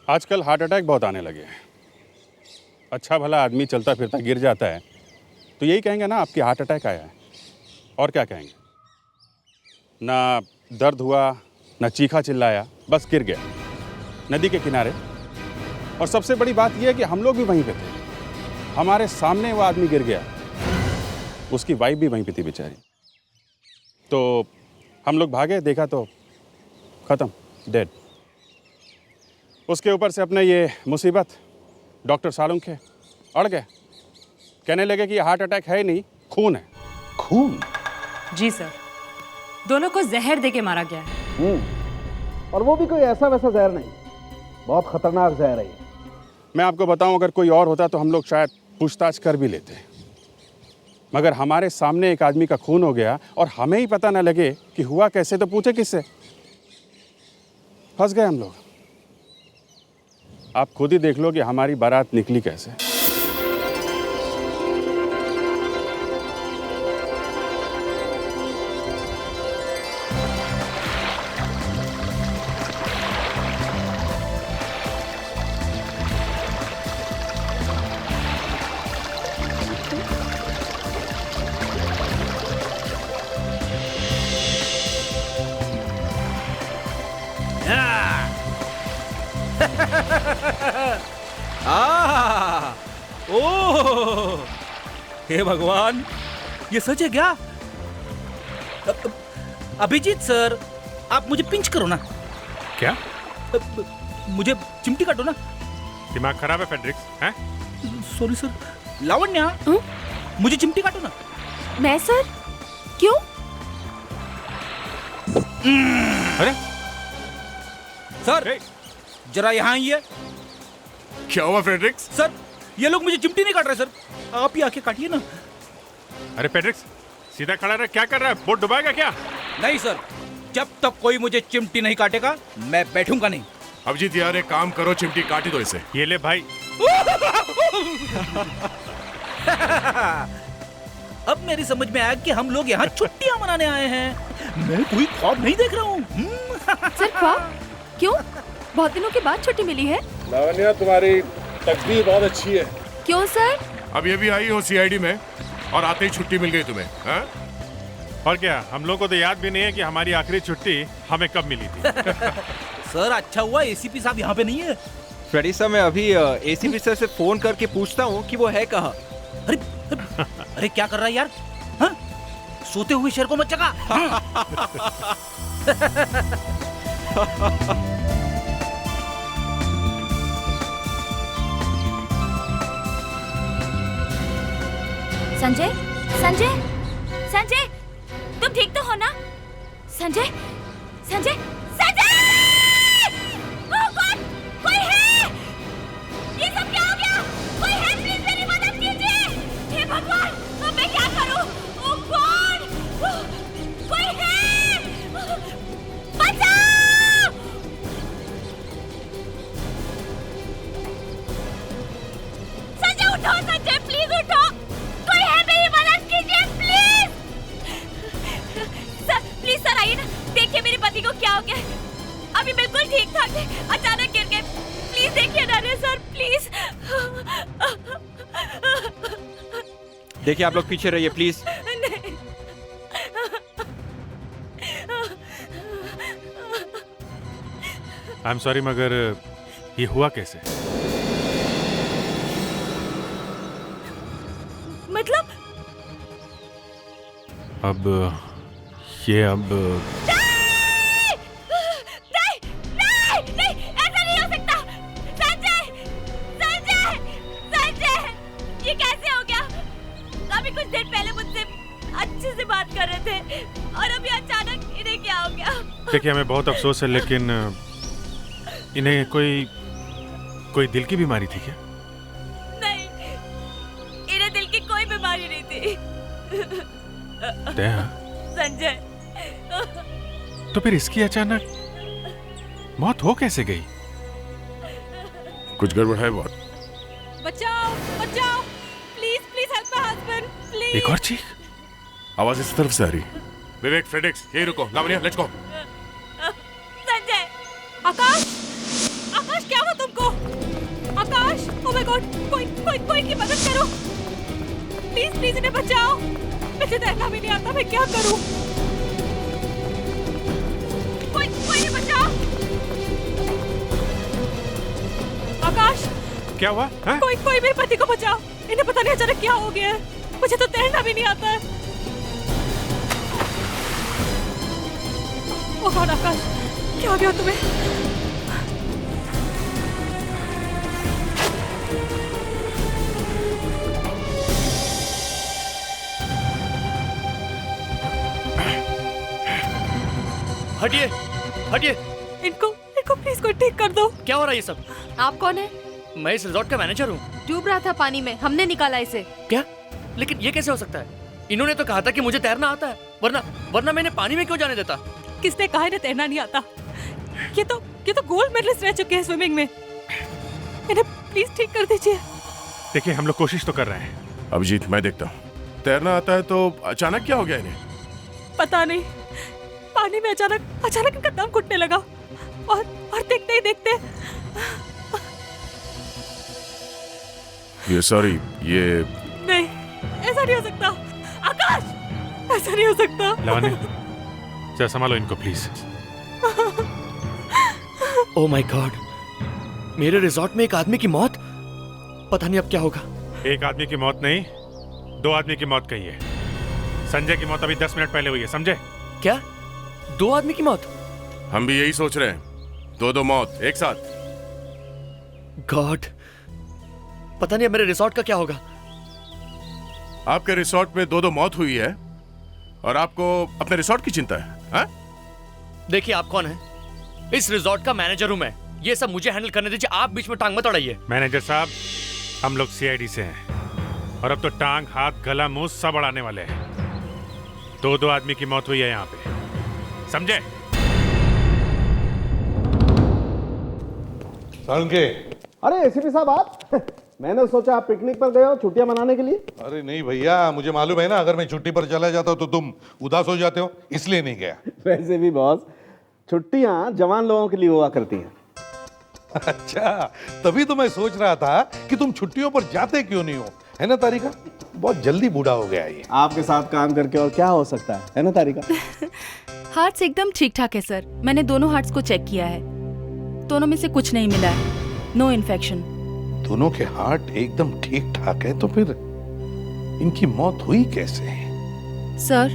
आजकल heart attack बहुत आने लगे हैं। अच्छा भला आदमी चलता फिरता गिर जाता है तो यही कहेंगे ना आपकी हार्ट अटैक आया है, और क्या कहेंगे। ना दर्द हुआ, ना चीखा चिल्लाया, बस गिर गया नदी के किनारे। और सबसे बड़ी बात यह है कि हम लोग भी वहीं पे थे, हमारे सामने वो आदमी गिर गया, उसकी वाइफ भी वहीं पे थी बेचारी। तो हम लोग भागे, देखा तो ख़त्म, डेड। उसके ऊपर से अपने ये मुसीबत डॉक्टर सालुंखे अड़ गए, कहने लगे कि ये हार्ट अटैक है ही नहीं, खून है। खून? जी सर, दोनों को जहर देके मारा गया है। और वो भी कोई ऐसा वैसा जहर नहीं, बहुत खतरनाक जहर है ये। मैं आपको बताऊं, अगर कोई और होता तो हम लोग शायद पूछताछ कर भी लेते, मगर हमारे सामने एक आदमी का खून हो गया और हमें ही पता न लगे कि हुआ कैसे, तो पूछे किससे। फंस गए हम लोग। आप खुद ही देख लो कि हमारी बारात निकली कैसे। ओह, हे भगवान, ये सच है क्या? अभिजीत सर, आप मुझे पिंच करो ना। क्या? मुझे चिमटी काटो ना। दिमाग खराब है फेड्रिक्स, हैं? Sorry sir. लावण्या, मुझे चिमटी काटो ना। मैं सर? क्यों? अरे सर, जरा यहाँ आइए। क्या हुआ फेड्रिक्स? सर, ये लोग मुझे चिमटी नहीं काट रहे सर, आप ही आके काटिए ना। अरे फेड्रिक्स, सीधा खड़ा रह, क्या कर रहा है? बोट डुबाएगा क्या? नहीं सर, जब तक कोई मुझे चिमटी नहीं काटेगा मैं बैठूंगा नहीं। अभिजीत यार, एक काम करो, चिमटी काटी दो इसे। ये ले भाई। अब मेरी समझ में आया कि हम लोग यहाँ छुट्टियां मनाने आए हैं। मैं कोई ख्वाब नहीं देख रहा हूँ। सर ख्वाब? क्यों? बहुत दिनों के बाद छुट्टी मिली है। लावण्या, तुम्हारी तकदीर बहुत अच्छी है। क्यों सर? अब ये भी आई हो सीआईडी में और आते ही छुट्टी मिल गई तुम्हें, हाँ? और क्या, हम लोग को तो याद भी नहीं है कि हमारी आखिरी छुट्टी हमें कब मिली थी। सर, अच्छा हुआ एसीपी साहब यहाँ पे नहीं है। फ्रेडी सर, मैं अभी एसीपी सर से फोन करके पूछता हूँ कि वो है कहाँ। अरे अरे, क्या कर रहा है यार? हाँ? सोते हुए शेर को मत जगा। संजय, संजय, संजय, तुम ठीक तो हो ना? संजय, संजय, संजय! ओह गॉड, कोई है? ये सब क्या हो गया? कोई है? प्लीज मेरी मदद कीजिए। हे भगवान, अब मैं क्या करूं? ओह गॉड, कोई है? बचाओ! संजय उठो, संजय प्लीज उठो। कोई है? मेरी मदद कीजिए प्लीज। सर, प्लीज सर आइए ना, देखिए मेरे पति को क्या हो गया। अभी बिल्कुल ठीक ठाक थे, अचानक गिर गए। प्लीज देखिए ना रे सर, प्लीज। देखिए, आप लोग पीछे रहिए प्लीज। नहीं। आई एम सॉरी, मगर ये हुआ कैसे? मतलब? अब ये अब नहीं, नहीं, नहीं, ऐसा नहीं हो सकता। संजय, संजय, संजय, ये कैसे हो गया? अभी कुछ देर पहले मुझसे अच्छे से बात कर रहे थे और अभी अचानक इन्हें क्या हो गया? देखिए, हमें बहुत अफसोस है, लेकिन इन्हें कोई दिल की बीमारी थी क्या? नहीं, इन्हें दिल की कोई बीमारी नहीं थी। संजय, तो फिर इसकी अचानक मौत हो कैसे गई? कुछ गड़बड़ है बहुत। बचाओ, बचाओ, please please help my husband, please. एक और चीख। आवाज इस तरफ से आ रही। विवेक, फ्रेडिक्स, यही रुको। Lavanya, let's go. संजय, आकाश, आकाश क्या हुआ तुमको? ओह माय गॉड, कोई की मदद करो प्लीज प्लीज, इन्हें बचाओ। मुझे तैरना भी नहीं आता, मैं क्या करूं? कोई इन्हें बचाओ। आकाश, क्या हुआ है? कोई मेरे पति को बचाओ, इन्हें पता नहीं अचानक क्या हो गया है, मुझे तो तैरना भी नहीं आता है। ओह गॉड आकाश, क्या हो गया तुम्हें? हटिए हटिए। इनको प्लीज कोई ठीक कर दो। क्या हो रहा है ये सब? आप कौन है? मैं इस रिजॉर्ट का मैनेजर हूँ। डूब रहा था पानी में, हमने निकाला इसे। क्या? लेकिन ये कैसे हो सकता है? इन्होंने तो कहा था कि मुझे तैरना आता है, वरना मैंने पानी में क्यों जाने देता? किसने कहा इन्हें तैरना नहीं आता? ये तो गोल्ड मेडलिस्ट रह चुके हैं स्विमिंग में। इन्हें प्लीज ठीक कर दीजिए। देखिए हम लोग कोशिश तो कर रहे हैं। अभिजीत, मैं देखता हूँ। तैरना आता है तो अचानक क्या हो गया इन्हें? पता नहीं, पानी में अचानक इनका दम घुटने लगा और देखते ही देखते ये नहीं, ऐसा नहीं हो सकता आकाश, ऐसा नहीं हो सकता। लावण्य, जरा संभालो इनको प्लीज। ओह माय गॉड, मेरे रिजॉर्ट में एक आदमी की मौत। पता नहीं अब क्या होगा। एक आदमी की मौत नहीं, 2 आदमी की मौत कही है। संजय की मौत अभी 10 मिनट पहले हुई है, समझे? क्या? 2 आदमी की मौत? हम भी यही सोच रहे हैं, 2 मौत एक साथ। गॉड, पता नहीं अब मेरे रिजॉर्ट का क्या होगा। आपके रिसोर्ट में 2 मौत हुई है और आपको अपने रिसोर्ट की चिंता है, हाँ? देखिए आप कौन है? इस रिजॉर्ट का मैनेजर हूं मैं। ये सब मुझे हैंडल करने दीजिए, आप बीच में टांग मत अड़ाइए। मैनेजर साहब, हम लोग सीआईडी से हैं और अब तो टांग, हाथ, गला, मुंह सब अड़ाने वाले हैं। 2 आदमी की मौत हुई है यहाँ पे, समझे? के अरे एसीपी साहब आप मैंने सोचा आप पिकनिक पर गए हो छुट्टियां मनाने के लिए। अरे नहीं भैया, मुझे मालूम है ना, अगर मैं छुट्टी पर चला जाता तो तुम उदास हो जाते हो, इसलिए नहीं गया। वैसे भी बॉस, छुट्टियां जवान लोगों के लिए हुआ करती हैं। अच्छा, तभी तो मैं सोच रहा था कि तुम छुट्टियों पर जाते क्यों नहीं हो, है ना तारिका? बहुत जल्दी बूढ़ा हो गया ये। आपके साथ काम करके और क्या हो सकता है ना तारिका? हार्ट्स एकदम ठीक ठाक है सर, मैंने दोनों हार्ट्स को चेक किया है, दोनों में से कुछ नहीं मिला है, नो इन्फेक्शन। दोनों के हार्ट एकदम ठीक ठाक है, तो फिर इनकी मौत हुई कैसे? सर,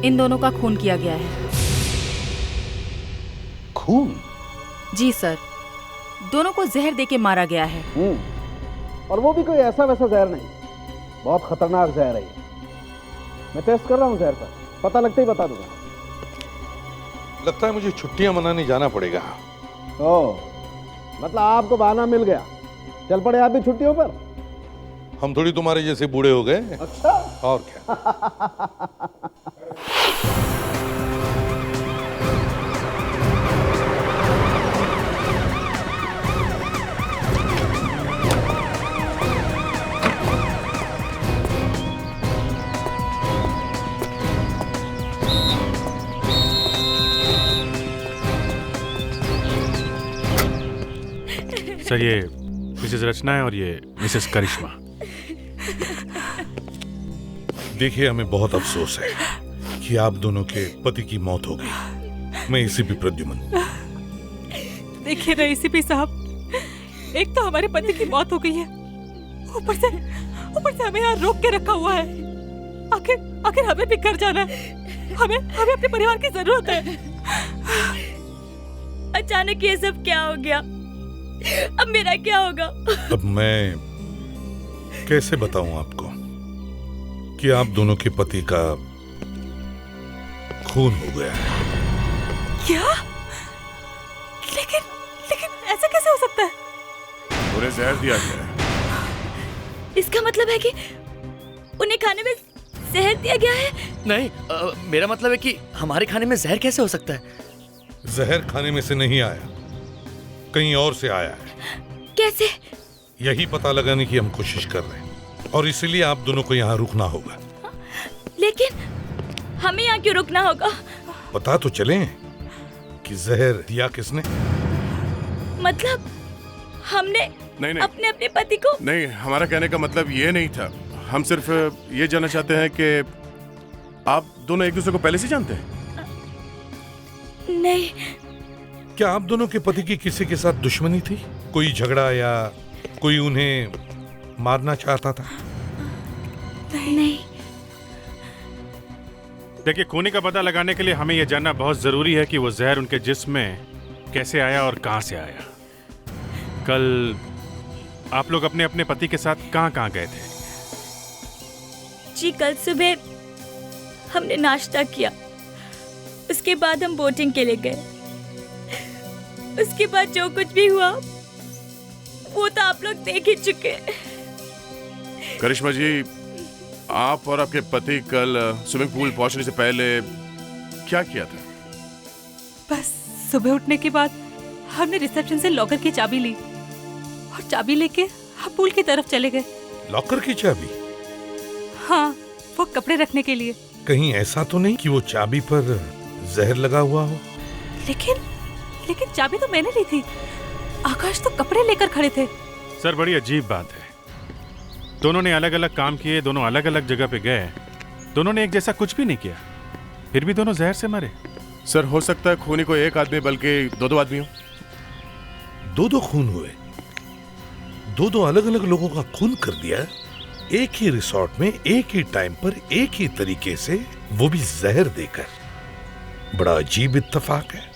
इन दोनों का खून किया गया है। खून? जी सर, दोनों को जहर देके मारा गया है। और वो भी कोई ऐसा वैसा जहर नहीं, बहुत खतरनाक जहर है ये। मैं टेस्ट कर रहा हूँ जहर का, पता लगते ही बता दूंगा। लगता है मुझे छुट्टियां मनाने जाना पड़ेगा। ओह, मतलब आपको बहाना मिल गया, चल पड़े आप भी छुट्टियों पर। हम थोड़ी तुम्हारे जैसे बूढ़े हो गए। अच्छा, और क्या। सर, ये मिसेस रचना है और ये मिसेस करिश्मा। देखिए, हमें बहुत अफसोस है कि आप दोनों के पति की मौत हो गई। मैं एसीपी प्रद्युमन। देखिए ना एसीपी साहब, एक तो हमारे पति की मौत हो गई है, ऊपर से हमें यहाँ रोक के रखा हुआ है। आखिर हमें भी घर जाना है, हमें अपने परिवार की जरूरत है। अचानक ये सब क्या हो गया? अब मेरा क्या होगा? अब मैं कैसे बताऊं आपको कि आप दोनों के पति का खून हो गया है। क्या? लेकिन ऐसा कैसे हो सकता है? उन्हें जहर दिया गया है। इसका मतलब है कि उन्हें खाने में जहर दिया गया है? नहीं, मेरा मतलब है कि हमारे खाने में जहर कैसे हो सकता है? जहर खाने में से नहीं आया, कहीं और से आया है। कैसे? यही पता लगाने की हम कोशिश कर रहे हैं और इसीलिए आप दोनों को यहाँ रुकना होगा। लेकिन हमें यहाँ क्यों रुकना होगा? पता तो चले कि जहर दिया किसने। मतलब हमने नहीं नहीं अपने अपने पति को नहीं, हमारा कहने का मतलब ये नहीं था। हम सिर्फ ये जानना चाहते हैं कि आप दोनों एक दूसरे को पहले से जानते हैं? नहीं। क्या आप दोनों के पति की किसी के साथ दुश्मनी थी? कोई झगड़ा या कोई उन्हें मारना चाहता था? नहीं। देखिए, खूनी का पता लगाने के लिए हमें यह जानना बहुत जरूरी है कि वो जहर उनके जिस्म में कैसे आया और कहां से आया। कल आप लोग अपने अपने पति के साथ कहां कहां गए थे? जी कल सुबह हमने नाश्ता किया, उसके बाद हम बोटिंग के लिए गए। उसके बाद जो कुछ भी हुआ वो तो आप लोग देख ही चुके। करिश्मा जी, आप और आपके पति कल स्विमिंग पूल पहुंचने से पहले क्या किया था? बस सुबह उठने के बाद हमने रिसेप्शन से लॉकर की चाबी ली और चाबी लेके हम पूल की तरफ चले गए। लॉकर की चाबी? हाँ, वो कपड़े रखने के लिए। कहीं ऐसा तो नहीं कि वो चाबी पर जहर लगा हुआ हो? लेकिन चाबी तो मैंने ली थी। आकाश तो कपड़े लेकर खड़े थे। सर, बड़ी अजीब बात है। दोनों ने अलग अलग काम किए, दोनों अलग अलग जगह पे गए, दोनों ने एक जैसा कुछ भी नहीं किया, फिर भी दोनों जहर से मरे। सर, हो सकता है खूनी को एक आदमी बल्कि दो आदमी हो। दो खून हुए? दो अलग अलग लोगों का खून कर दिया एक ही रिसोर्ट में, एक ही टाइम पर, एक ही तरीके से, वो भी जहर देकर। बड़ा अजीब इत्तेफाक है।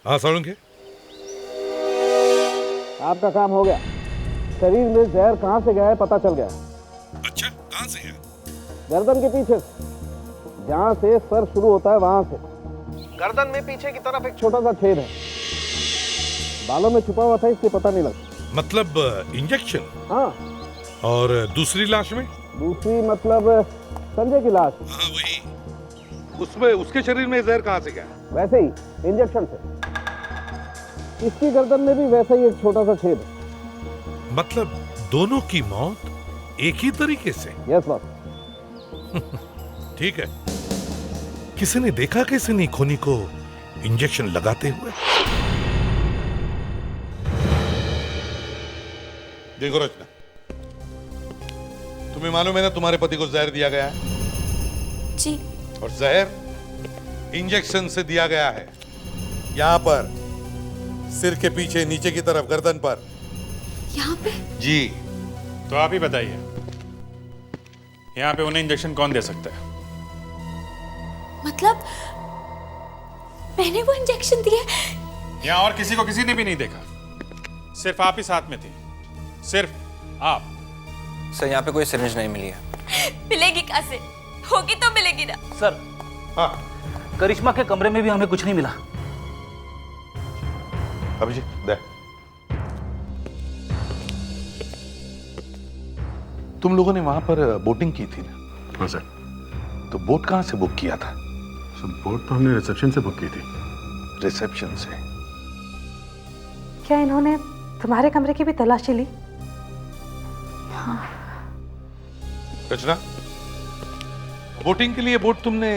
हाँ सालुंखे, आपका काम हो गया। शरीर में जहर कहां से गया है पता चल गया। अच्छा, कहां से है? गर्दन के पीछे, जहां से सर शुरू होता है वहां से। गर्दन में पीछे की तरफ एक छोटा सा छेद है, बालों में छुपा हुआ था इसलिए पता नहीं लगा। मतलब इंजेक्शन? हाँ। और दूसरी लाश में? दूसरी मतलब संजय की लाश। हाँ वही। उसमें उसके शरीर में जहर कहां से गया? वैसे ही, इंजेक्शन से। इसकी गर्दन में भी वैसा ही एक छोटा सा छेद है। मतलब दोनों की मौत एक ही तरीके से? Yes boss. ठीक है। किसी ने देखा कैसे नहीं खूनी को इंजेक्शन लगाते हुए? देखो रचना, तुम्हें मालूम है ना तुम्हारे पति को जहर दिया गया है? जी। और जहर इंजेक्शन से दिया गया है। यहां पर सिर के पीछे, नीचे की तरफ, गर्दन पर। यहाँ पे? जी। तो आप ही बताइए, यहाँ पे उन्हें इंजेक्शन कौन दे सकता है? मतलब मैंने वो इंजेक्शन दिया? यहाँ और किसी को किसी ने भी नहीं देखा, सिर्फ आप ही साथ में थी, सिर्फ आप। सर, यहाँ पे कोई सिरिंज नहीं मिली है। मिलेगी कहाँ से? होगी तो मिलेगी ना। सर, हाँ, करिश्मा के कमरे में भी हमें कुछ नहीं मिला। अभिजीत दे। तुम लोगों ने वहां पर बोटिंग की थी ना? हाँ सर। तो बोट कहां से बुक किया था? सर, बोट तो हमने रिसेप्शन से बुक की थी। रिसेप्शन से? क्या इन्होंने तुम्हारे कमरे की भी तलाशी ली? हाँ। रचना, बोटिंग के लिए बोट तुमने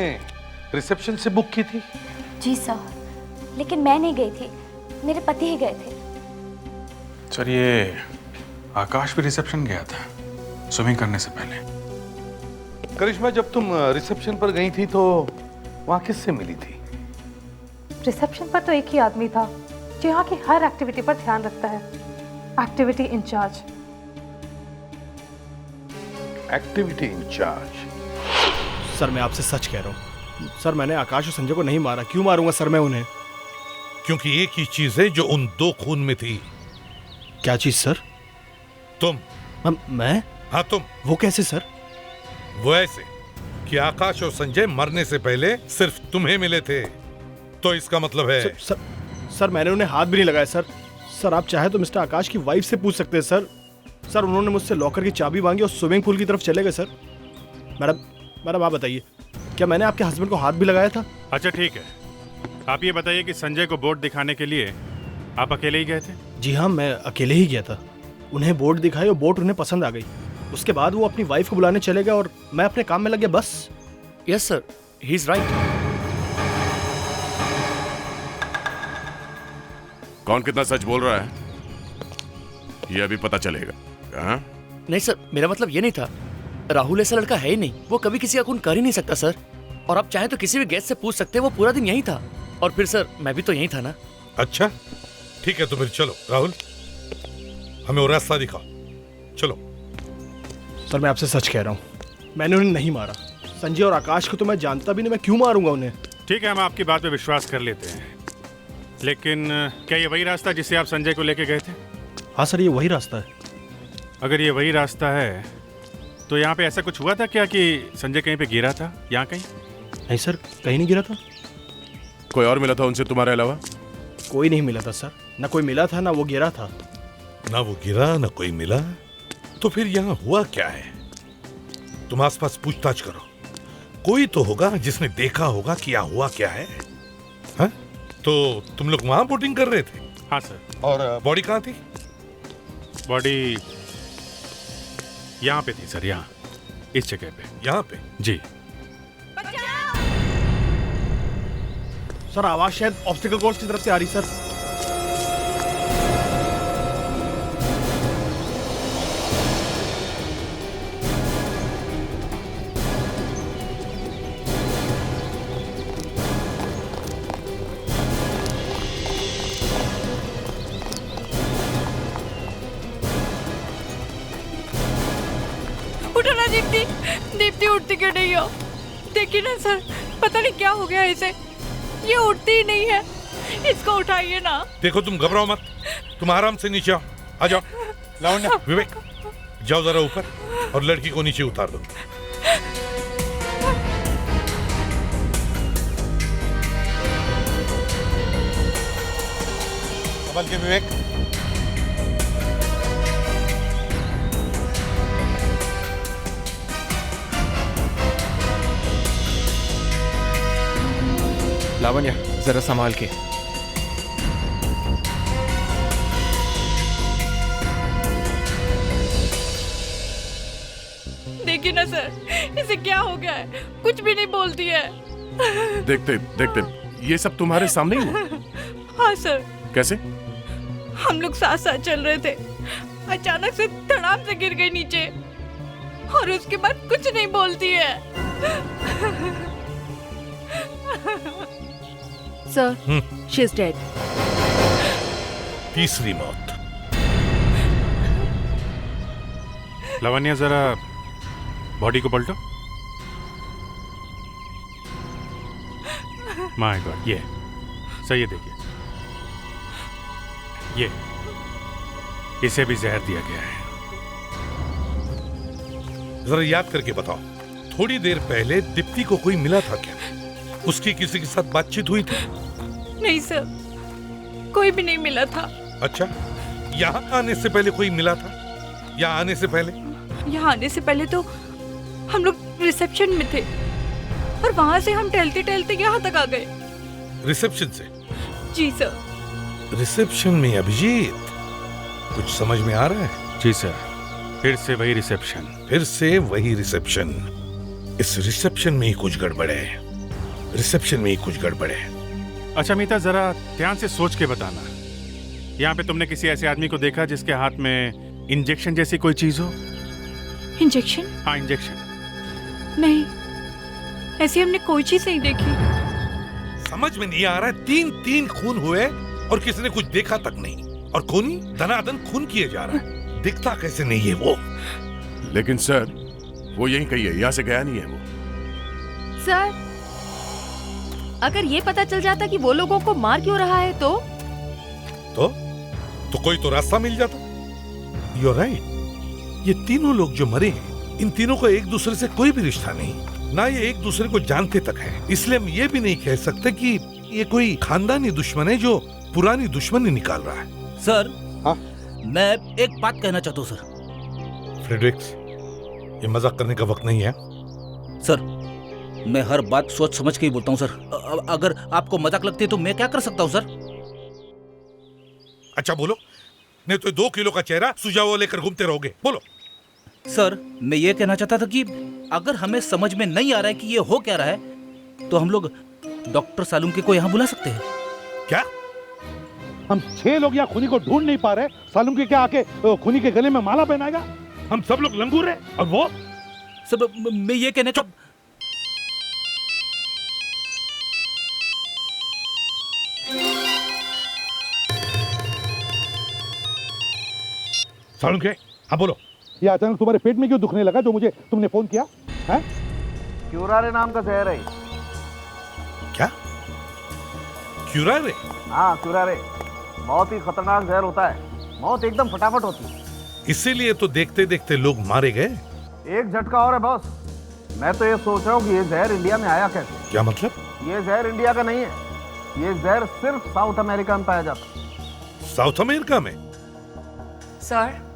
रिसेप्शन से बुक की थी? जी सर, लेकिन मैं नहीं गई थी, मेरे पति ही गए थे। सर, ये आकाश भी रिसेप्शन गया था स्विमिंग करने से पहले। करिश्मा, जब तुम रिसेप्शन पर गई थी तो वहां किससे मिली थी? रिसेप्शन पर तो एक ही आदमी था जो यहाँ की हर एक्टिविटी पर ध्यान रखता है, activity incharge. Activity incharge? Sir, मैं आपसे सच कह रहा हूँ सर, मैंने आकाश और संजय को नहीं मारा। क्यों मारूंगा सर मैं उन्हें? क्योंकि एक ही चीज है जो उन दो खून में थी। क्या चीज सर? तुम। मैं? हाँ तुम। वो कैसे सर? वो ऐसे कि आकाश और संजय मरने से पहले सिर्फ तुम्हें मिले थे, तो इसका मतलब है सर, मैंने उन्हें हाथ भी नहीं लगाया सर। सर, आप चाहे तो मिस्टर आकाश की वाइफ से पूछ सकते हैं सर। सर, उन्होंने मुझसे लॉकर की चाबी मांगी और स्विमिंग पूल की तरफ चले गए सर। मैडम आप बताइए, क्या मैंने आपके हस्बैंड को हाथ भी लगाया था? अच्छा ठीक है, आप ये बताइए कि संजय को बोट दिखाने के लिए आप अकेले ही गए थे? जी हाँ, मैं अकेले ही गया था। उन्हें बोट दिखाई और बोट उन्हें पसंद आ गई। उसके बाद वो अपनी वाइफ को बुलाने चले गए और मैं अपने काम में लग गया, बस। Yes sir, he is right. कौन कितना सच बोल रहा है ये अभी पता चलेगा। हाँ? नहीं सर, मेरा मतलब ये नहीं था। राहुल ऐसा लड़का है ही नहीं, वो कभी किसी का खून कर ही नहीं सकता सर। और आप चाहे तो किसी भी गेस्ट से पूछ सकते हैं, वो पूरा दिन यहीं था। और फिर सर मैं भी तो यहीं था ना। अच्छा ठीक है, तो फिर चलो राहुल, हमें वो रास्ता दिखाओ, चलो। सर मैं आपसे सच कह रहा हूँ, मैंने उन्हें नहीं मारा। संजय और आकाश को तो मैं जानता भी नहीं, मैं क्यों मारूंगा उन्हें। ठीक है, हम आपकी बात पे विश्वास कर लेते हैं, लेकिन क्या ये वही रास्ता जिससे आप संजय को लेके गए थे? हाँ सर, ये वही रास्ता है। अगर ये वही रास्ता है तो यहाँ पे ऐसा कुछ हुआ था क्या कि संजय कहीं पे गिरा था? यहाँ कहीं? नहीं सर, कहीं नहीं गिरा था। कोई और मिला था उनसे तुम्हारे अलावा? कोई नहीं मिला था सर, ना कोई मिला था ना वो गिरा था। ना वो गिरा ना कोई मिला, तो फिर यहाँ हुआ क्या है? तुम आसपास पूछताछ करो, कोई तो होगा जिसने देखा होगा कि यहाँ हुआ क्या है। हाँ? तो तुम लोग वहां बोटिंग कर रहे थे? हाँ सर। और बॉडी कहाँ थी? बॉडी यहाँ पे थी सर, यहाँ इस जगह पे। यहाँ पे? जी सर आवाज शायद ऑब्स्टिकल कोर्स की तरफ से आ रही सर। उठो ना दीप्ति, दीप्ति उठती क्यों नहीं हो? देखिए ना सर, पता नहीं क्या हो गया इसे, ये उठती ही नहीं है। इसको उठाइए ना। देखो तुम घबराओ मत, तुम आराम से नीचे आओ, आ जाओ। लावण्या, विवेक, जाओ जरा ऊपर और लड़की को नीचे उतार दो। संभल के विवेक। लावण्या जरा संभाल के। देखिए ना सर, इसे क्या हो गया है, कुछ भी नहीं बोलती है। देखते देखते ये सब तुम्हारे सामने ही हुआ? हाँ सर। कैसे? हम लोग साथ साथ चल रहे थे, अचानक से धड़ाम से गिर गई नीचे और उसके बाद कुछ नहीं बोलती है। Sir, she is dead. तीसरी मौत। लावण्या जरा बॉडी को पलटो। माय गॉड, ये सही है, देखिए ये, इसे भी जहर दिया गया है। जरा याद करके बताओ, थोड़ी देर पहले दीप्ति को कोई मिला था क्या? उसकी किसी के साथ बातचीत हुई थी? नहीं सर, कोई भी नहीं मिला था। अच्छा, यहाँ आने से पहले कोई मिला था? यहाँ आने से पहले? यहाँ आने से पहले तो हम लोग रिसेप्शन में थे और वहां से हम टहलते टहलते यहाँ तक आ गए। रिसेप्शन से? जी सर। रिसेप्शन में अभिजीत, कुछ समझ में आ रहा है? जी सर, फिर से वही रिसेप्शन। फिर से वही रिसेप्शन। इस रिसेप्शन में ही कुछ गड़बड़ है, रिसेप्शन में ही कुछ गड़बड़ है। अच्छा मीता, जरा ध्यान से सोच के बताना, यहाँ पे तुमने किसी ऐसे आदमी को देखा जिसके हाथ में इंजेक्शन जैसी कोई चीज हो? इंजेक्शन? हाँ, इंजेक्शन। नहीं, ऐसी हमने कोई चीज नहीं देखी। समझ में नहीं आ रहा है, 3 खून हुए और किसी ने कुछ देखा तक नहीं, और खूनी धनाधन खून किए जा रहा है, दिखता कैसे नहीं है वो? लेकिन सर वो यहीं कहीं है, यहाँ से गया नहीं है वो। सर, अगर ये पता चल जाता कि वो लोगों को मार क्यों रहा है तो कोई तो रास्ता मिल जाता। You're right, ये तीनों लोग जो मरे हैं, इन तीनों का एक दूसरे से कोई भी रिश्ता नहीं, ना ये एक दूसरे को जानते तक है। इसलिए हम ये भी नहीं कह सकते कि ये कोई खानदानी दुश्मन है जो पुरानी दुश्मनी निकाल रहा है। सर, हाँ? मैं एक बात कहना चाहता हूँ सर। फ्रेडरिक्स, ये मजाक करने का वक्त नहीं है। सर, मैं हर बात सोच समझ के ही बोलता हूँ सर। अगर आपको मजाक लगती है तो मैं क्या कर सकता हूँ सर? अच्छा बोलो, नहीं तो 2 किलो का चेहरा सुझाव लेकर घूमते रहोगे। बोलो। सर, मैं ये कहना चाहता था कि अगर हमें समझ में नहीं आ रहा है कि ये हो क्या रहा है, तो हम लोग डॉक्टर सालुंके को यहाँ बुला सकते हैं। क्या? हम 6 लोग यहाँ खूनी को ढूंढ नहीं पा रहे, सालुम के क्या आके खूनी के गले में माला पहनाएगा? हम सब लोग लंगूर हैं और वो सब मैं ये कहने का सालुम के, हाँ बोलो, ये अचानक तुम्हारे पेट में क्यों दुखने लगा जो मुझे तुमने फोन किया है? क्यूरारे नाम का जहर है। क्या? क्यूरारे? हाँ क्यूरारे, बहुत ही खतरनाक जहर होता है, मौत एकदम फटाफट होती है। इसीलिए तो देखते देखते लोग मारे गए। एक झटका और है बॉस, मैं तो ये सोच रहा हूँ कि ये जहर इंडिया में आया कैसे। क्या मतलब? ये जहर इंडिया का नहीं है, ये जहर सिर्फ साउथ अमेरिका में पाया जाता है। साउथ अमेरिका में? सर,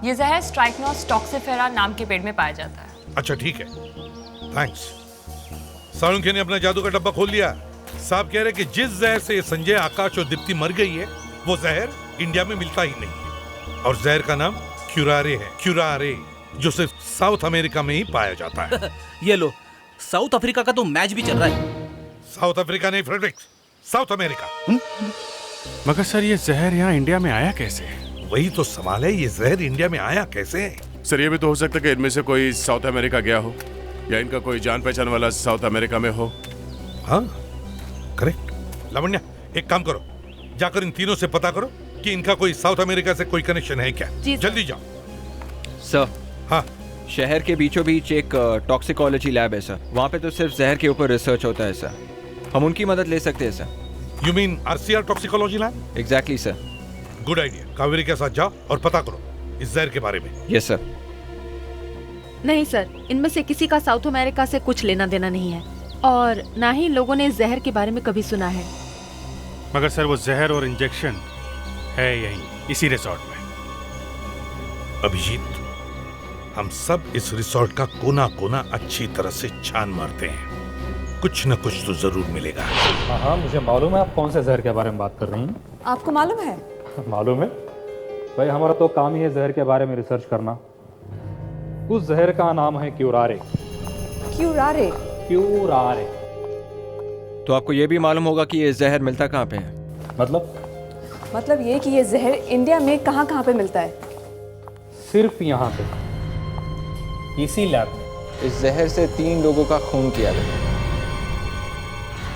ये जहर स्ट्राइकनोस टॉक्सिफेरा नाम के पेड़ में पाया जाता है। अच्छा ठीक है, थैंक्स। सालुंखे ने अपना जादू का डब्बा खोल लिया। साहब कह रहे कि जिस जहर से संजय, आकाश और दीप्ति मर गई है, वो जहर इंडिया में मिलता ही नहीं है, और जहर का नाम क्यूरारे है। क्यूरारे, जो सिर्फ साउथ अमेरिका में ही पाया जाता है। ये लो, साउथ अफ्रीका का तो मैच भी चल रहा है। साउथ अफ्रीका नहीं फ्रेडरिक्स, साउथ अमेरिका। मगर सर ये जहर यहाँ इंडिया में आया कैसे? वही तो सवाल है, ये जहर इंडिया में आया कैसे? सर ये भी तो हो सकता है कि इनमें से कोई साउथ अमेरिका गया हो, या इनका कोई जान पहचान वाला साउथ अमेरिका में हो। हाँ करेक्ट। लावण्या, एक काम करो, जाकर इन तीनों से पता करो कि इनका कोई साउथ अमेरिका से कोई कनेक्शन है क्या। जल्दी जाओ। सर, हाँ, शहर के बीचों बीच एक टॉक्सिकोलॉजी लैब है सर, वहाँ पे तो सिर्फ जहर के ऊपर रिसर्च होता है सर, हम उनकी मदद ले सकते हैं sir. You mean RCR toxicology lab? Exactly sir. Good idea. Kaveri के साथ जाओ और पता करो इस जहर के बारे में। Yes sir. नहीं सर, इनमें से किसी का साउथ अमेरिका से कुछ लेना देना नहीं है, और ना ही लोगों ने इस जहर के बारे में कभी सुना है। मगर सर वो जहर और इंजेक्शन है यहीं इसी रिसोर्ट में। अभिजीत, हम सब इस रिसोर्ट का कोना कोना अच्छी तरह से छान मारते हैं, कुछ न कुछ तो जरूर मिलेगा। हाँ, मुझे मालूम है आप कौन से जहर के बारे में बात कर रही हैं। आपको मालूम है? मालूम है भाई, हमारा तो काम ही है जहर के बारे में रिसर्च करना। उस जहर का नाम है क्यूरारे। क्यूरारे? क्यूरारे। तो आपको ये भी मालूम होगा कि ये जहर मिलता कहाँ पे है? मतलब ये कि ये जहर इंडिया में कहाँ कहाँ पे मिलता है? सिर्फ यहाँ पे, इसी लैब में। इस जहर से 3 लोगों का खून किया गया।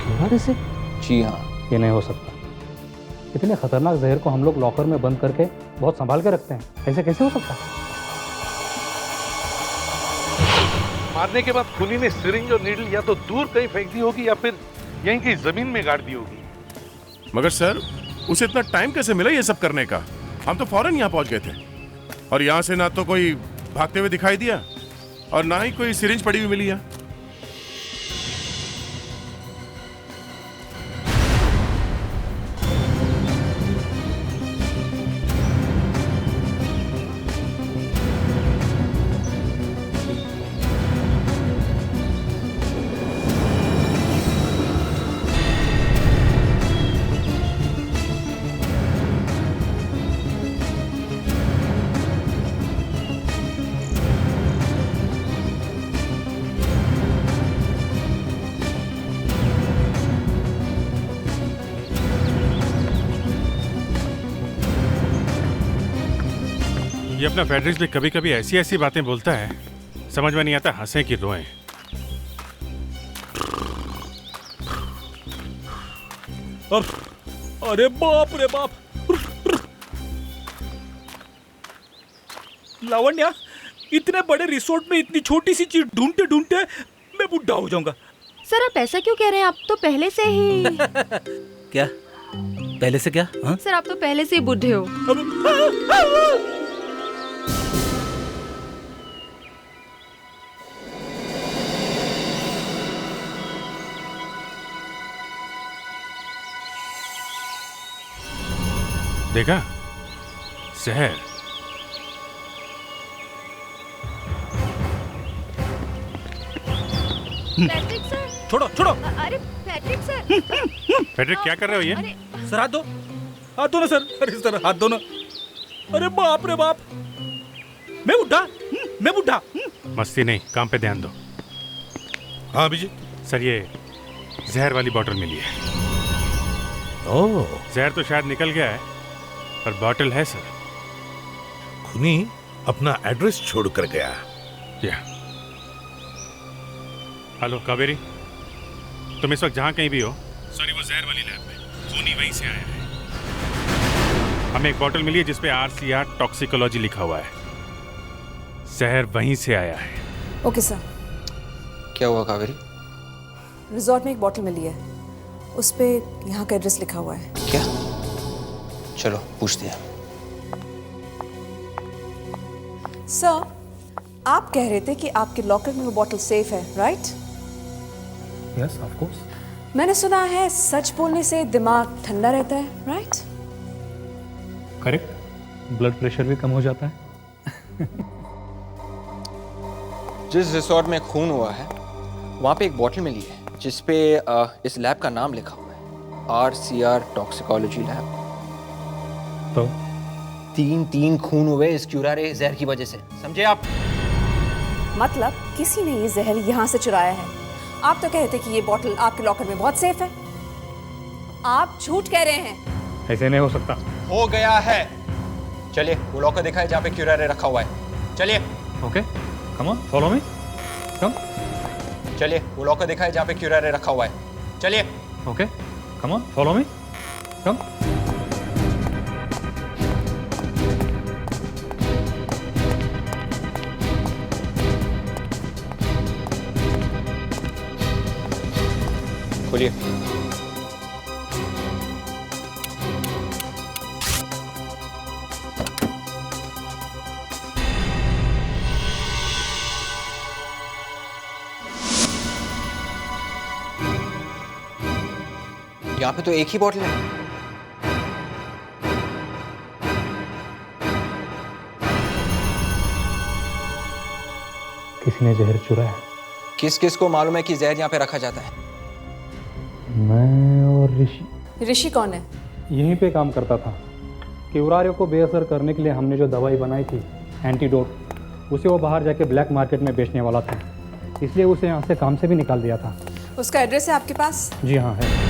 क्यूरारे से? जी हाँ। ये नहीं हो सकता, इतने खतरनाक जहर को हम लोग लॉकर में बंद करके बहुत संभाल के रखते हैं, ऐसे कैसे हो सकता है? मारने के बाद खूनी ने सिरिंज और नीडल या तो दूर कहीं फेंक दी होगी या फिर यहीं की जमीन में गाड़ दी होगी। मगर सर उसे इतना टाइम कैसे मिला ये सब करने का? हम तो फौरन यहाँ पहुँच गए थे, और यहाँ से ना तो कोई भागते हुए दिखाई दिया और ना ही कोई सिरिंज पड़ी हुई मिली है। ये अपना फेडरिक्स भी कभी कभी ऐसी ऐसी बातें बोलता है, समझ में नहीं आता हंसे कि रोएं। अरे बाप रे बाप। लावण्या, इतने बड़े रिसोर्ट में इतनी छोटी सी चीज ढूंढते ढूंढते मैं बुढ़ा हो जाऊंगा। सर आप ऐसा क्यों कह रहे हैं? आप तो पहले से ही क्या? पहले से क्या? हा? सर आप तो पहले से ही बुढ़े हो। देखा जहर। पैट्रिक सर, छोड़ो छोड़ो। अरे पैट्रिक सर। फेडरिक क्या कर रहे हो ये? सर हाथ दो, हाथ दो ना सर। अरे सर हाथ दो ना। अरे बाप रे बाप, मैं बुढ़ा, मैं बुढ़ा। मस्ती नहीं, काम पे ध्यान दो। हाँ अभिजीत। सर ये जहर वाली बॉटल मिली है। ओह, जहर तो शायद निकल गया है, पर बॉटल है सर। खूनी अपना एड्रेस छोड़कर गया। या हेलो कावेरी, तुम इस वक्त जहां कहीं भी हो, सॉरी वो जहर वाली लैब में, खूनी वहीं से आया है। हमें एक बॉटल मिली है जिसपे RCR टॉक्सिकोलॉजी लिखा हुआ है। जहर वहीं से आया है। Okay sir. क्या हुआ कावेरी? रिजॉर्ट में एक बॉटल मिली है, उस पे यहाँ का एड्रेस लिखा हुआ है। क्या? चलो पूछते हैं। सर, आप कह रहे थे कि आपके लॉकर में वो बॉटल सेफ है, राइट? Yes of course. मैंने सुना है सच बोलने से दिमाग ठंडा रहता है, राइट? करेक्ट, ब्लड प्रेशर भी कम हो जाता है। जिस रिसोर्ट में खून हुआ है वहाँ पे एक बॉटल मिली है जिसपे इस लैब का नाम लिखा हुआ है, RCR टॉक्सिकोलॉजी लैब। तो 3 खून हुए इस क्यूरारे जहर की वजह से, समझे आप? मतलब किसी ने ये जहर यहाँ से चुराया है। आप तो कहते कि ये बॉटल आपके लॉकर में बहुत सेफ है। आप झूठ कह रहे हैं। ऐसे नहीं हो सकता। हो गया है। चलिए वो लॉकर देखा है जहाँ पे क्यूरारे रखा हुआ है। चलिए। Okay, come on, follow me. Come. चलिए वो लॉकर देखा है जहाँ पे क्यूरारे रखा हुआ है। चलिए। Okay, come on, follow me. Come. खोलिए। यहाँ पे तो एक ही बॉटल है। किसी ने जहर चुराया। किस किस को मालूम है कि जहर यहाँ पे रखा जाता है? मैं और ऋषि। ऋषि कौन है? यहीं पे काम करता था। क्यूरारे को बेअसर करने के लिए हमने जो दवाई बनाई थी, एंटीडोट, उसे वो बाहर जाके ब्लैक मार्केट में बेचने वाला था, इसलिए उसे यहाँ से काम से भी निकाल दिया था। उसका एड्रेस है आपके पास? जी हाँ है।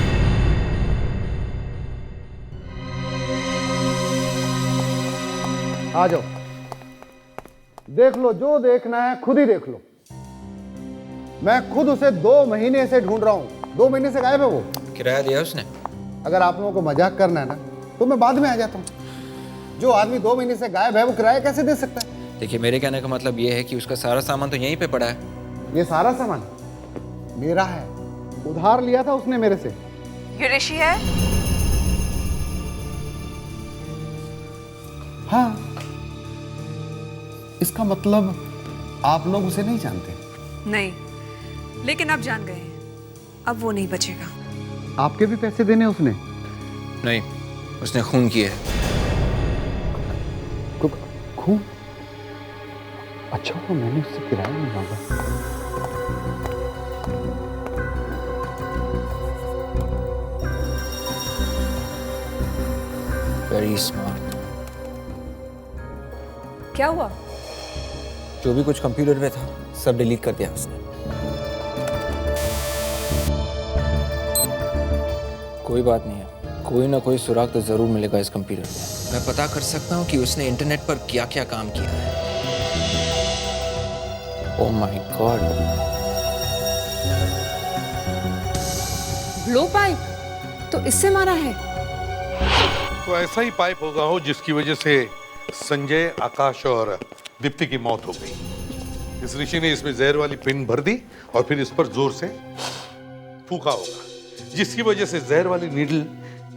आ जाओ, देख लो जो देखना है, खुद ही देख लो। मैं खुद उसे 2 महीने से ढूंढ रहा हूँ। 2 महीने से गायब है वो। किराया दिया उसने? अगर आप लोगों को मजाक करना है ना तो मैं बाद में आ जाता हूँ। जो आदमी 2 महीने से गायब है वो किराया कैसे दे सकता है? देखिए मेरे कहने का मतलब ये है कि उसका सारा सामान तो यहीं पे पड़ा है। ये सारा सामान मेरा है, उधार लिया था उसने मेरे से। ये ऋषि है? हाँ, इसका मतलब आप लोग उसे नहीं जानते? नहीं, लेकिन अब जान गए हैं। अब वो नहीं बचेगा। आपके भी पैसे देने उसने? नहीं, उसने खून किया है। खून? अच्छा हुआ मैंने उससे किराया नहीं मांगा। Very smart. क्या हुआ? जो भी कुछ कंप्यूटर पे था सब डिलीट कर दिया उसने। कोई बात नहीं है, कोई ना कोई सुराग तो जरूर मिलेगा इस कंप्यूटर पे। मैं पता कर सकता हूँ कि उसने इंटरनेट पर क्या क्या काम किया है। Oh my God. Blow pipe? तो इससे मारा है? तो ऐसा ही पाइप होगा हो जिसकी वजह से संजय, आकाश और दीप्ति की मौत हो गई। इस ऋषि ने इसमें जहर वाली पिन भर दी और फिर इस पर जोर से फूका होगा, जिसकी वजह से जहर वाली नीडल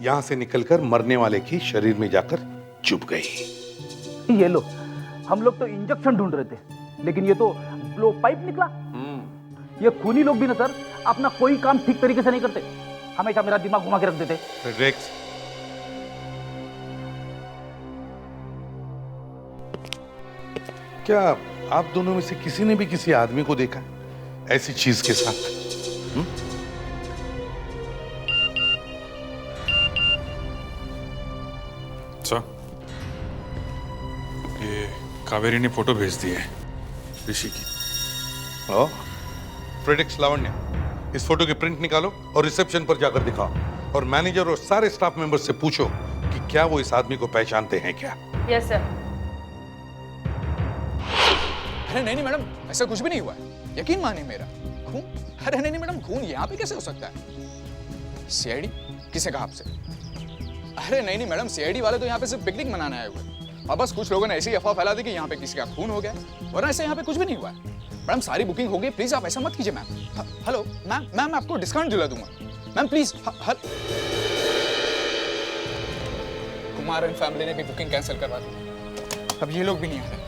यहां से निकलकर मरने वाले की शरीर में जाकर चुभ गई। ये लो, हम लोग तो इंजेक्शन ढूंढ रहे थे, लेकिन ये तो ब्लो पाइप निकला। ये खूनी लोग भी ना सर अपना कोई काम ठीक तरीके से नहीं करते, हमेशा मेरा दिमाग घुमा के रख देते। रेक्स, क्या आप दोनों में से किसी ने भी किसी आदमी को देखा ऐसी चीज के साथ? सर, ये कावेरी ने फोटो भेज दी है ऋषि की। फ्रेडिक्स लावण्य, इस फोटो की प्रिंट निकालो और रिसेप्शन पर जाकर दिखाओ। और मैनेजर और सारे स्टाफ मेंबर्स से पूछो कि क्या वो इस आदमी को पहचानते हैं क्या। Yes sir. अरे नहीं मैडम, ऐसा कुछ भी नहीं हुआ है, यकीन मानिए मेरा। खून? अरे नहीं मैडम, खून यहाँ पे कैसे हो सकता है? सीआईडी? किसे कहा आपसे? अरे नहीं मैडम, सीआईडी वाले तो यहाँ पे सिर्फ पिकनिक मनाने आए हुए, और बस कुछ लोगों ने ऐसी अफवाह फैला दी कि यहाँ पे किसी का खून हो गया, वरना ऐसे यहाँ पे कुछ भी नहीं हुआ है। मैडम सारी बुकिंग हो गई, प्लीज आप ऐसा मत कीजिए मैम। हेलो मैम, मैं आपको डिस्काउंट दिला दूंगा ma'am, please. Kumar and family ने भी बुकिंग कैंसिल करवा दी, अब ये लोग भी नहीं आ रहे।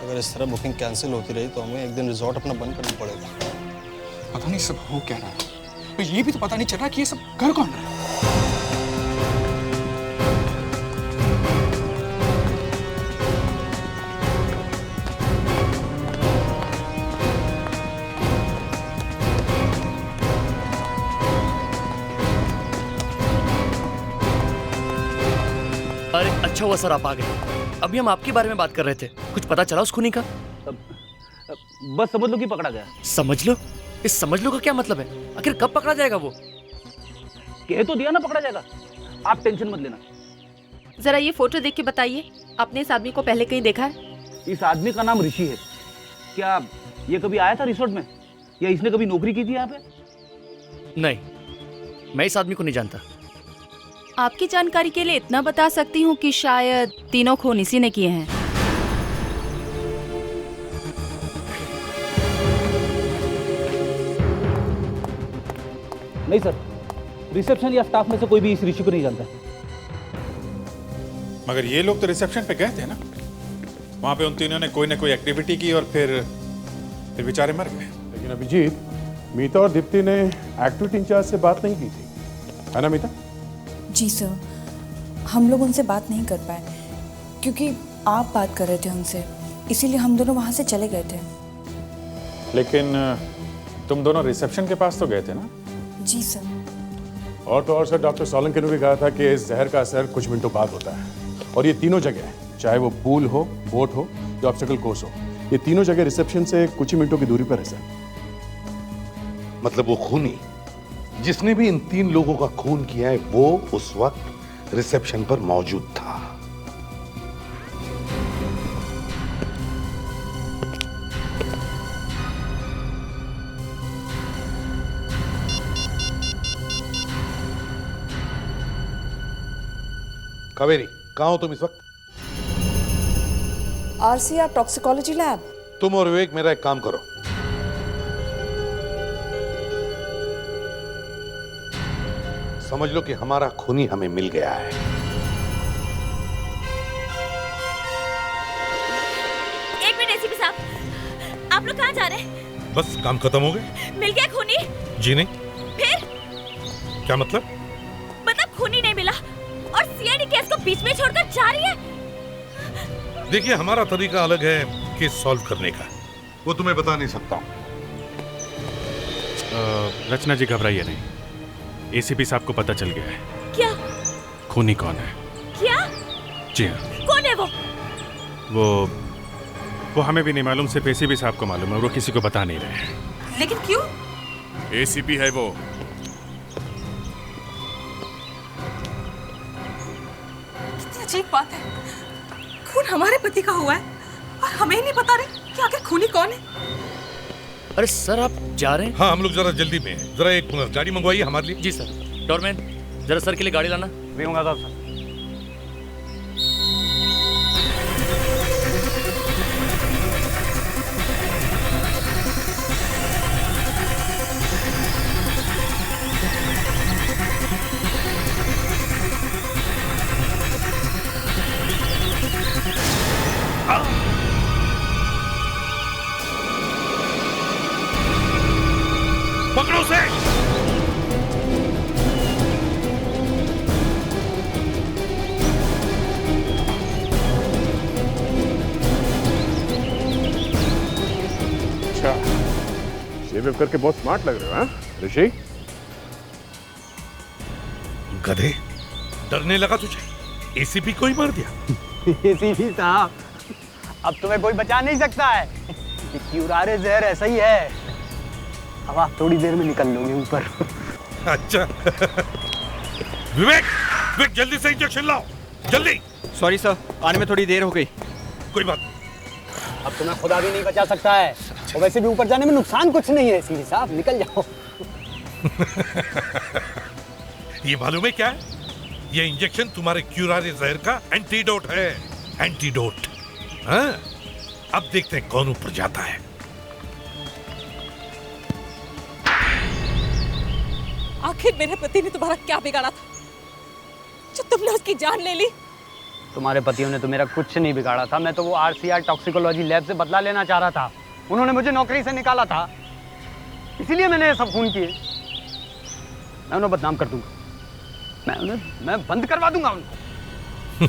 अगर इस तरह बुकिंग कैंसिल होती रही तो हमें एक दिन रिजॉर्ट अपना बंद करना पड़ेगा। पता नहीं सब हो क्या रहा है, तो ये भी तो पता नहीं चल रहा कि ये सब कर कौन रहा है। अरे अच्छा हुआ सर आप आ गए। अभी हम आपके बारे में बात कर रहे थे, कुछ पता चला उस खूनी का? बस समझ लो कि पकड़ा गया। समझ लो? इस समझ लो का क्या मतलब है? आखिर कब पकड़ा जाएगा वो? कह तो दिया ना पकड़ा जाएगा, आप टेंशन मत लेना। जरा ये फोटो देख के बताइए, आपने इस आदमी को पहले कहीं देखा है? इस आदमी का नाम ऋषि है। क्या ये कभी आया था रिसोर्ट में, या इसने कभी नौकरी की थी यहाँ पे? नहीं, मैं इस आदमी को नहीं जानता। आपकी जानकारी के लिए इतना बता सकती हूँ कि शायद तीनों खून इसी ने किए हैं। नहीं सर, रिसेप्शन या स्टाफ में से कोई भी इस ऋषि को नहीं जानता। मगर ये लोग तो रिसेप्शन पे गए थे ना, वहां पे उन तीनों ने कोई ना कोई एक्टिविटी की और फिर बेचारे मर गए। लेकिन अभिजीत, मीता और दीप्ति ने एक्टिविटी इंचार्ज से बात नहीं की थी, है ना मीता? जी सर, हम लोग उनसे बात नहीं कर पाए क्योंकि आप बात कर रहे थे उनसे, इसीलिए हम दोनों वहाँ से चले गए थे। लेकिन तुम दोनों रिसेप्शन के पास तो गए थे ना? जी सर। और तो और सर, डॉक्टर सोलंकी ने भी कहा था कि इस जहर का असर कुछ मिनटों बाद होता है, और ये तीनों जगह, चाहे वो पूल हो, बोट हो या ऑब्स्टेकल कोर्स हो, ये तीनों जगह रिसेप्शन से कुछ ही मिनटों की दूरी पर है सर। मतलब वो खूनी जिसने भी इन 3 लोगों का खून किया है वो उस वक्त रिसेप्शन पर मौजूद था। कावेरी, कहां हो तुम इस वक्त? RCR toxicology lab. तुम और विवेक मेरा एक काम करो, समझ लो कि हमारा खूनी हमें मिल गया है। एक मिनट एसीपी साहब, आप लोग कहाँ जा रहे हैं? बस काम खत्म हो गए। मिल गया खूनी? जी नहीं। फिर? क्या मतलब? मतलब खूनी नहीं मिला और सीआईडी केस को बीच में छोड़कर जा रही है। देखिए, हमारा तरीका अलग है केस सॉल्व करने का, वो तुम्हें बता नहीं सकता हूं। रचना जी घबराइए नहीं, एसीपी साहब को पता चल गया है। क्या? खूनी कौन है? क्या? जी हाँ। कौन है वो हमें भी नहीं मालूम, सिर्फ एसीपी साहब को मालूम है, वो किसी को बता नहीं रहे हैं। लेकिन क्यों? एसीपी है वो। कितनी अजीब बात है, खून हमारे पति का हुआ है और हमें ही नहीं पता रहे कि आखिर खूनी कौन है। अरे सर आप जा रहे हैं? हाँ, हम लोग जरा जल्दी में हैं। जरा एक गाड़ी मंगवाइए हमारे लिए। जी सर। डोरमैन, जरा सर के लिए गाड़ी लाना। भी मंगाता हूं सर। पकड़ो उसे। अच्छा, शेव करके बहुत स्मार्ट लग रहे हो, हाँ ऋषि? गधे, डरने लगा तुझे? एसीपी को ही मार दिया। एसीपी साहब, अब तुम्हें कोई बचा नहीं सकता है। ये क्यूरारे जहर ऐसा ही है, अब आप थोड़ी देर में निकल लोगे ऊपर। अच्छा विवेक, विवेक जल्दी से इंजेक्शन लाओ, जल्दी। सॉरी सर, आने में थोड़ी देर हो गई। कोई बात। अब तुम्हें खुदा भी नहीं बचा सकता है, और वैसे भी ऊपर जाने में नुकसान कुछ नहीं है। सीधी साहब निकल जाओ। ये मालूम है क्या है? ये इंजेक्शन तुम्हारे क्यूरारे जहर का एंटीडोट है, एंटीडोट। हाँ? अब देखते हैं कौन ऊपर जाता है। आखिर मेरे पति ने तुम्हारा क्या बिगाड़ा था जो तुमने उसकी जान ले ली? तुम्हारे पतियों ने तो मेरा कुछ नहीं बिगाड़ा था। मैं तो वो आरसीआर टॉक्सिकोलॉजी लैब से बदला लेना चाह रहा था। उन्होंने मुझे नौकरी से निकाला था, इसीलिए मैंने ये सब खून किए। मैं उन्हें बदनाम कर दूंगा, मैं बंद करवा दूंगा उनको।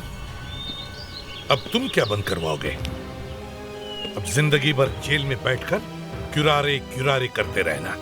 अब तुम क्या बंद करवाओगे? अब जिंदगी भर जेल में बैठकर क्युरारे क्युरारे करते रहना।